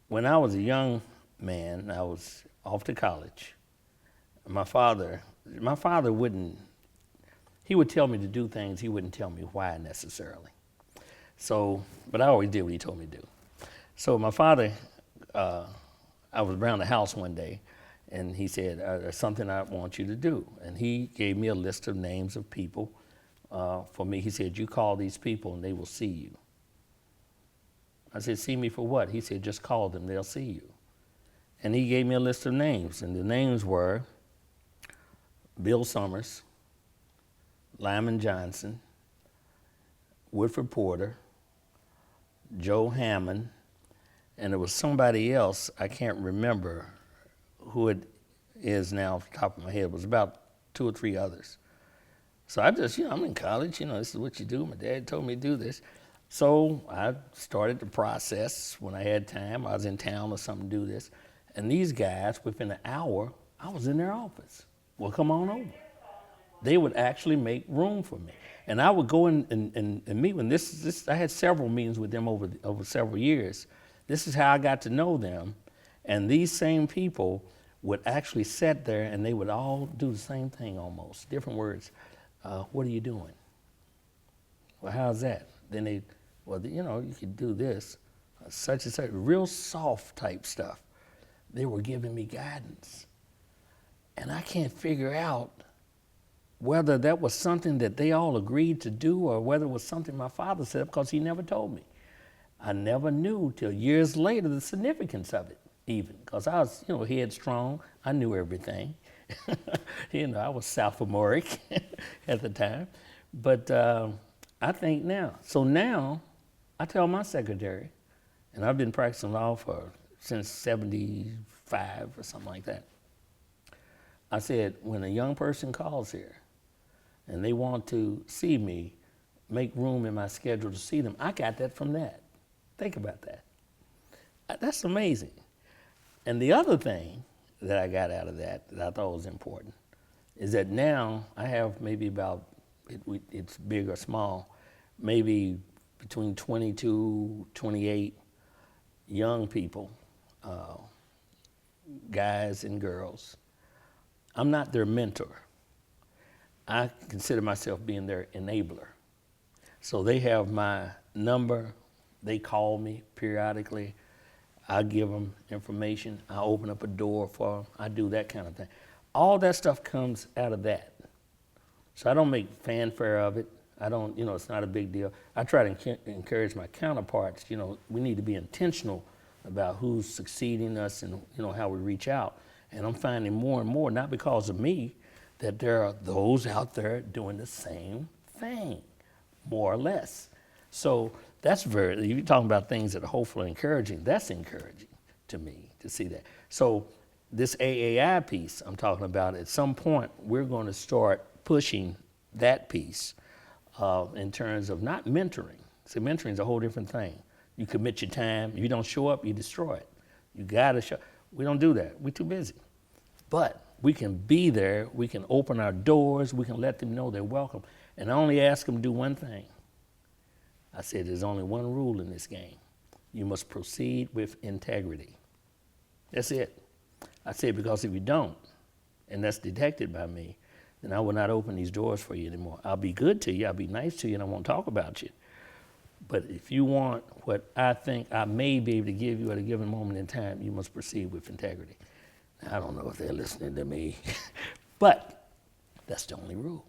when I was a young man, I was off to college. My father wouldn't, he would tell me to do things, he wouldn't tell me why necessarily. So, but I always did what he told me to do. So my father, I was around the house one day, and he said, there's something I want you to do. And he gave me a list of names of people for me. He said, you call these people and they will see you. I said, see me for what? He said, just call them, they'll see you. And he gave me a list of names, and the names were Bill Summers, Lyman Johnson, Woodford Porter, Joe Hammond, and there was somebody else, I can't remember who it is now off the top of my head. It was about 2 or 3 others. So I just, I'm in college, this is what you do. My dad told me to do this. So I started the process when I had time. I was in town or something to do this. And these guys, within an hour, I was in their office. Well, come on over. They would actually make room for me. And I would go in and meet with them. I had several meetings with them over several years. This is how I got to know them. And these same people would actually sit there and they would all do the same thing almost. Different words. What are you doing? Well, how's that? Then they, well, you could do this, such and such, real soft type stuff. They were giving me guidance. And I can't figure out whether that was something that they all agreed to do or whether it was something my father said, because he never told me. I never knew till years later the significance of it, even, because I was, headstrong. I knew everything. I was sophomoric at the time. But I think now. So now I tell my secretary, and I've been practicing law since 75 or something like that. I said, when a young person calls here and they want to see me, make room in my schedule to see them, I got that from that. Think about that. That's amazing. And the other thing that I got out of that I thought was important is that now I have maybe about, it's big or small, maybe between 22, 28 young people, guys and girls. I'm not their mentor. I consider myself being their enabler. So they have my number. They call me periodically. I give them information. I open up a door for them. I do that kind of thing. All that stuff comes out of that. So I don't make fanfare of it. I don't, it's not a big deal. I try to encourage my counterparts, we need to be intentional about who's succeeding us and, how we reach out. And I'm finding more and more, not because of me, that there are those out there doing the same thing, more or less. So that's you're talking about things that are hopefully encouraging. That's encouraging to me to see that. So this AAI piece I'm talking about, at some point, we're going to start pushing that piece in terms of not mentoring. See, mentoring is a whole different thing. You commit your time. If you don't show up, you destroy it. You got to show. We don't do that. We're too busy. But we can be there. We can open our doors. We can let them know they're welcome. And I only ask them to do one thing. I said, there's only one rule in this game. You must proceed with integrity. That's it. I said, because if you don't, and that's detected by me, then I will not open these doors for you anymore. I'll be good to you, I'll be nice to you, and I won't talk about you. But if you want what I think I may be able to give you at a given moment in time, you must proceed with integrity. Now, I don't know if they're listening to me, but that's the only rule.